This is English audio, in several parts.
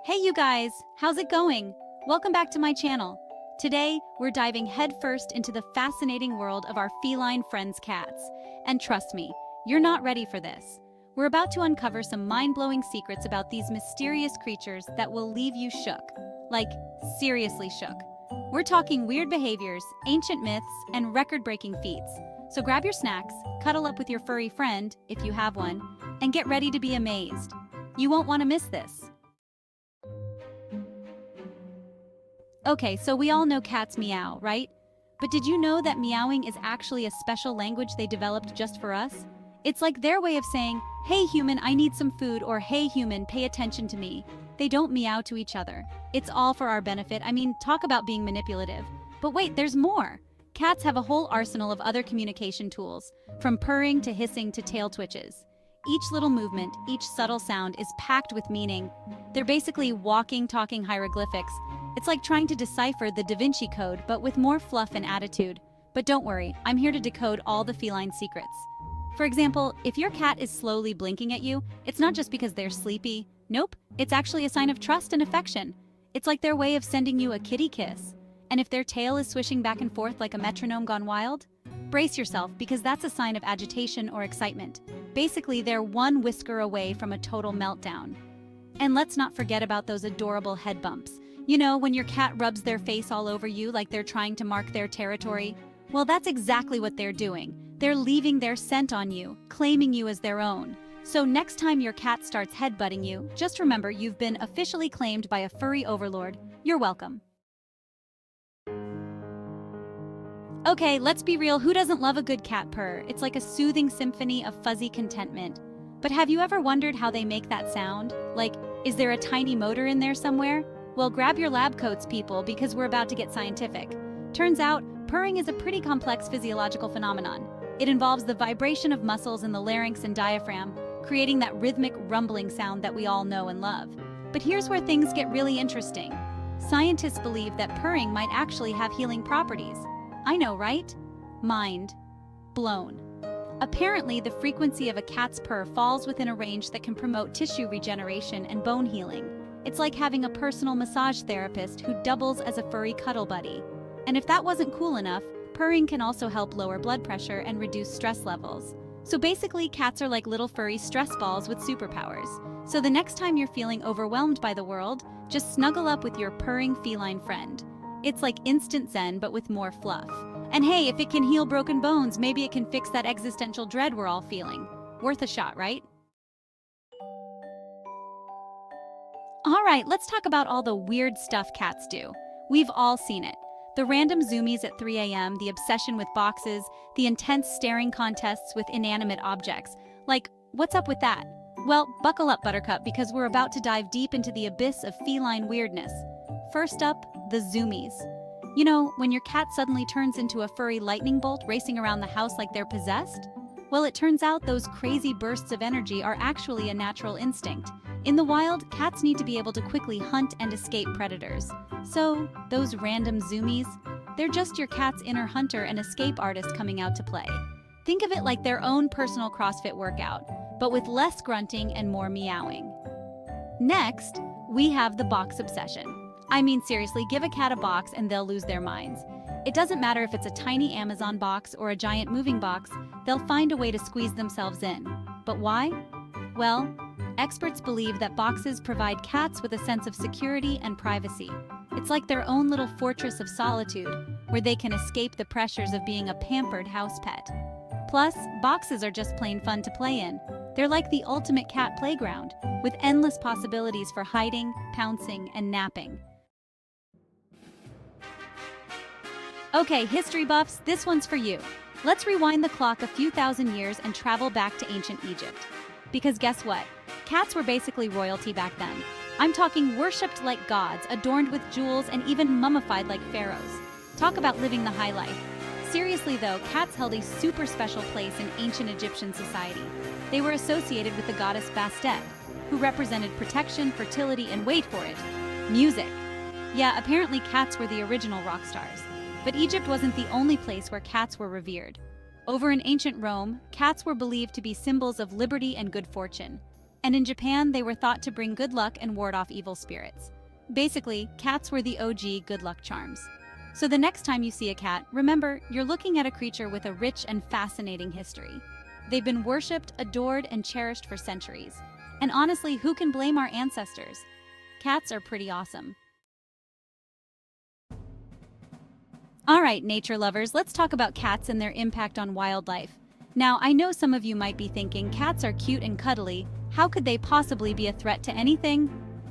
Hey you guys, how's it going? Welcome back to my channel. Today, we're diving headfirst into the fascinating world of our feline friends cats. And trust me, you're not ready for this. We're about to uncover some mind-blowing secrets about these mysterious creatures that will leave you shook. Like, seriously shook. We're talking weird behaviors, ancient myths, and record-breaking feats. So grab your snacks, cuddle up with your furry friend, if you have one, and get ready to be amazed. You won't want to miss this. Okay, so we all know cats meow, right? But did you know that meowing is actually a special language they developed just for us? It's like their way of saying, "Hey human, I need some food," or "Hey human, pay attention to me." They don't meow to each other. It's all for our benefit. I mean, talk about being manipulative. But wait, there's more. Cats have a whole arsenal of other communication tools, from purring to hissing to tail twitches. Each little movement, each subtle sound is packed with meaning. They're basically walking, talking hieroglyphics. It's like trying to decipher the Da Vinci Code, but with more fluff and attitude. But don't worry, I'm here to decode all the feline secrets. For example, if your cat is slowly blinking at you, it's not just because they're sleepy. Nope, it's actually a sign of trust and affection. It's like their way of sending you a kitty kiss. And if their tail is swishing back and forth like a metronome gone wild, brace yourself, because that's a sign of agitation or excitement. Basically, they're one whisker away from a total meltdown. And let's not forget about those adorable head bumps. You know, when your cat rubs their face all over you like they're trying to mark their territory? Well, that's exactly what they're doing. They're leaving their scent on you, claiming you as their own. So next time your cat starts headbutting you, just remember you've been officially claimed by a furry overlord. You're welcome. Okay, let's be real, who doesn't love a good cat purr? It's like a soothing symphony of fuzzy contentment. But have you ever wondered how they make that sound? Like, is there a tiny motor in there somewhere? Well, grab your lab coats, people, because we're about to get scientific. Turns out, purring is a pretty complex physiological phenomenon. It involves the vibration of muscles in the larynx and diaphragm, creating that rhythmic rumbling sound that we all know and love. But here's where things get really interesting. Scientists believe that purring might actually have healing properties. I know, right? Mind blown. Apparently, the frequency of a cat's purr falls within a range that can promote tissue regeneration and bone healing. It's like having a personal massage therapist who doubles as a furry cuddle buddy. And if that wasn't cool enough, purring can also help lower blood pressure and reduce stress levels. So basically, cats are like little furry stress balls with superpowers. So the next time you're feeling overwhelmed by the world, just snuggle up with your purring feline friend. It's like instant zen, but with more fluff. And hey, if it can heal broken bones, maybe it can fix that existential dread we're all feeling. Worth a shot, right? All right, let's talk about all the weird stuff cats do. We've all seen it. The random zoomies at 3 a.m., the obsession with boxes, the intense staring contests with inanimate objects. Like, what's up with that? Well, buckle up, Buttercup, because we're about to dive deep into the abyss of feline weirdness. First up, the zoomies. You know, when your cat suddenly turns into a furry lightning bolt racing around the house like they're possessed? Well, it turns out those crazy bursts of energy are actually a natural instinct. In the wild, cats need to be able to quickly hunt and escape predators. So, those random zoomies, they're just your cat's inner hunter and escape artist coming out to play. Think of it like their own personal CrossFit workout, but with less grunting and more meowing. Next, we have the box obsession. I mean, seriously, give a cat a box and they'll lose their minds. It doesn't matter if it's a tiny Amazon box or a giant moving box, they'll find a way to squeeze themselves in. But why? Well, experts believe that boxes provide cats with a sense of security and privacy. It's like their own little fortress of solitude, where they can escape the pressures of being a pampered house pet. Plus, boxes are just plain fun to play in. They're like the ultimate cat playground, with endless possibilities for hiding, pouncing, and napping. Okay, history buffs, this one's for you. Let's rewind the clock a few thousand years and travel back to ancient Egypt. Because guess what? Cats were basically royalty back then. I'm talking worshipped like gods, adorned with jewels, and even mummified like pharaohs. Talk about living the high life. Seriously though, cats held a super special place in ancient Egyptian society. They were associated with the goddess Bastet, who represented protection, fertility, and wait for it, music. Yeah, apparently cats were the original rock stars. But Egypt wasn't the only place where cats were revered. Over in ancient Rome, cats were believed to be symbols of liberty and good fortune. And in Japan, they were thought to bring good luck and ward off evil spirits. Basically, cats were the OG good luck charms. So the next time you see a cat, remember, you're looking at a creature with a rich and fascinating history. They've been worshipped, adored, and cherished for centuries. And honestly, who can blame our ancestors? Cats are pretty awesome. All right, nature lovers, let's talk about cats and their impact on wildlife. Now, I know some of you might be thinking cats are cute and cuddly. How could they possibly be a threat to anything?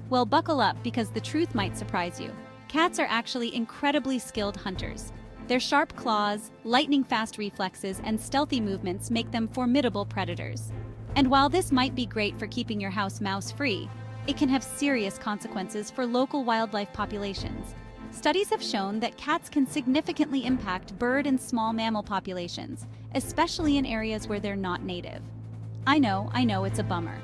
Well, buckle up because the truth might surprise you. Cats are actually incredibly skilled hunters. Their sharp claws, lightning-fast reflexes, and stealthy movements make them formidable predators. And while this might be great for keeping your house mouse-free, it can have serious consequences for local wildlife populations. Studies have shown that cats can significantly impact bird and small mammal populations, especially in areas where they're not native. I know, it's a bummer.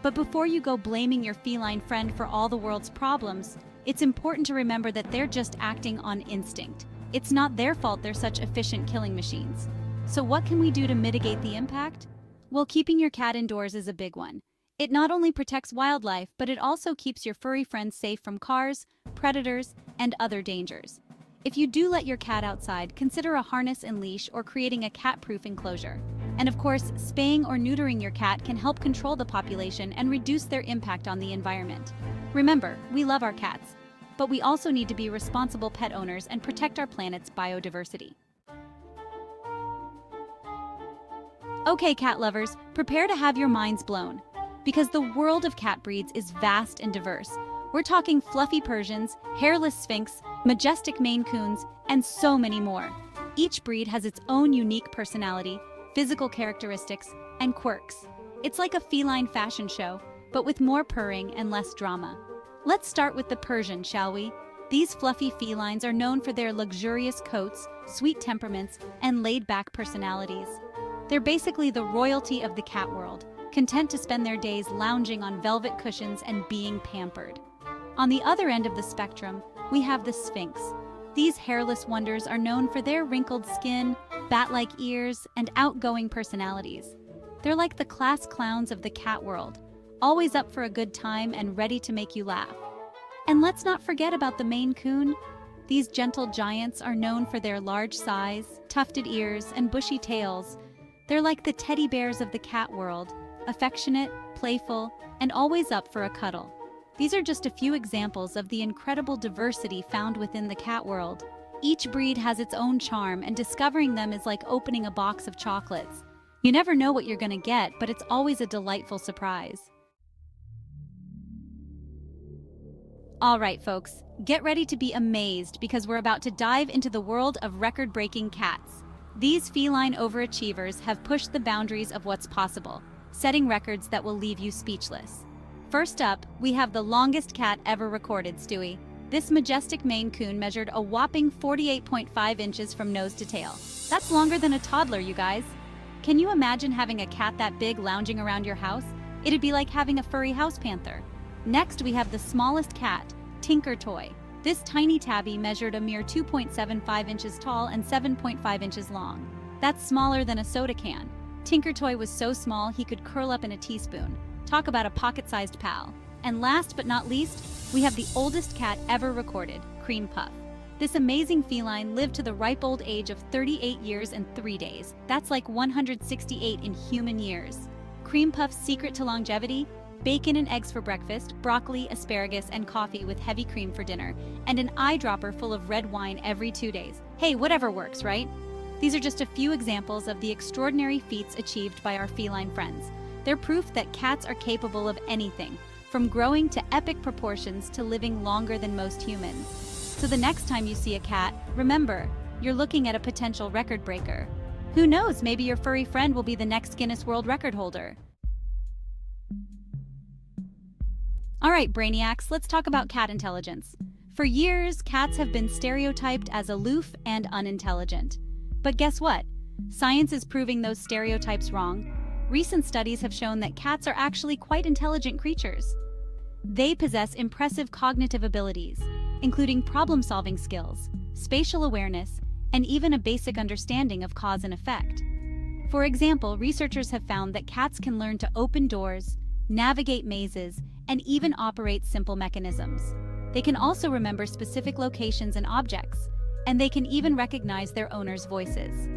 But before you go blaming your feline friend for all the world's problems, it's important to remember that they're just acting on instinct. It's not their fault they're such efficient killing machines. So what can we do to mitigate the impact? Well, keeping your cat indoors is a big one. It not only protects wildlife, but it also keeps your furry friends safe from cars, predators, and other dangers. If you do let your cat outside, consider a harness and leash or creating a cat-proof enclosure. And of course, spaying or neutering your cat can help control the population and reduce their impact on the environment. Remember, we love our cats, but we also need to be responsible pet owners and protect our planet's biodiversity. Okay, cat lovers, prepare to have your minds blown. Because the world of cat breeds is vast and diverse. We're talking fluffy Persians, hairless Sphynx, majestic Maine Coons, and so many more. Each breed has its own unique personality, physical characteristics, and quirks. It's like a feline fashion show, but with more purring and less drama. Let's start with the Persian, shall we? These fluffy felines are known for their luxurious coats, sweet temperaments, and laid-back personalities. They're basically the royalty of the cat world, content to spend their days lounging on velvet cushions and being pampered. On the other end of the spectrum, we have the Sphynx. These hairless wonders are known for their wrinkled skin, bat-like ears, and outgoing personalities. They're like the class clowns of the cat world, always up for a good time and ready to make you laugh. And let's not forget about the Maine Coon. These gentle giants are known for their large size, tufted ears, and bushy tails. They're like the teddy bears of the cat world, affectionate, playful, and always up for a cuddle. These are just a few examples of the incredible diversity found within the cat world. Each breed has its own charm, and discovering them is like opening a box of chocolates. You never know what you're going to get, but it's always a delightful surprise. All right, folks, get ready to be amazed because we're about to dive into the world of record-breaking cats. These feline overachievers have pushed the boundaries of what's possible, setting records that will leave you speechless. First up, we have the longest cat ever recorded, Stewie. This majestic Maine Coon measured a whopping 48.5 inches from nose to tail. That's longer than a toddler, you guys. Can you imagine having a cat that big lounging around your house? It'd be like having a furry house panther. Next, we have the smallest cat, Tinker Toy. This tiny tabby measured a mere 2.75 inches tall and 7.5 inches long. That's smaller than a soda can. Tinker Toy was so small he could curl up in a teaspoon. Talk about a pocket-sized pal. And last but not least, we have the oldest cat ever recorded, Cream Puff. This amazing feline lived to the ripe old age of 38 years and 3 days. That's like 168 in human years. Cream Puff's secret to longevity? Bacon and eggs for breakfast, broccoli, asparagus, and coffee with heavy cream for dinner, and an eyedropper full of red wine every 2 days. Hey, whatever works, right? These are just a few examples of the extraordinary feats achieved by our feline friends. They're proof that cats are capable of anything, from growing to epic proportions to living longer than most humans. So the next time you see a cat, remember, you're looking at a potential record breaker. Who knows, maybe your furry friend will be the next Guinness World Record holder. All right, brainiacs, let's talk about cat intelligence. For years, cats have been stereotyped as aloof and unintelligent. But guess what? Science is proving those stereotypes wrong. Recent studies have shown that cats are actually quite intelligent creatures. They possess impressive cognitive abilities, including problem-solving skills, spatial awareness, and even a basic understanding of cause and effect. For example, researchers have found that cats can learn to open doors, navigate mazes, and even operate simple mechanisms. They can also remember specific locations and objects, and they can even recognize their owner's voices.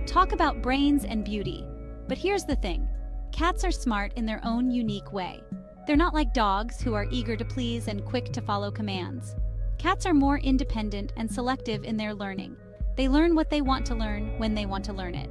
Talk about brains and beauty. But here's the thing. Cats are smart in their own unique way. They're not like dogs who are eager to please and quick to follow commands. Cats are more independent and selective in their learning. They learn what they want to learn when they want to learn it.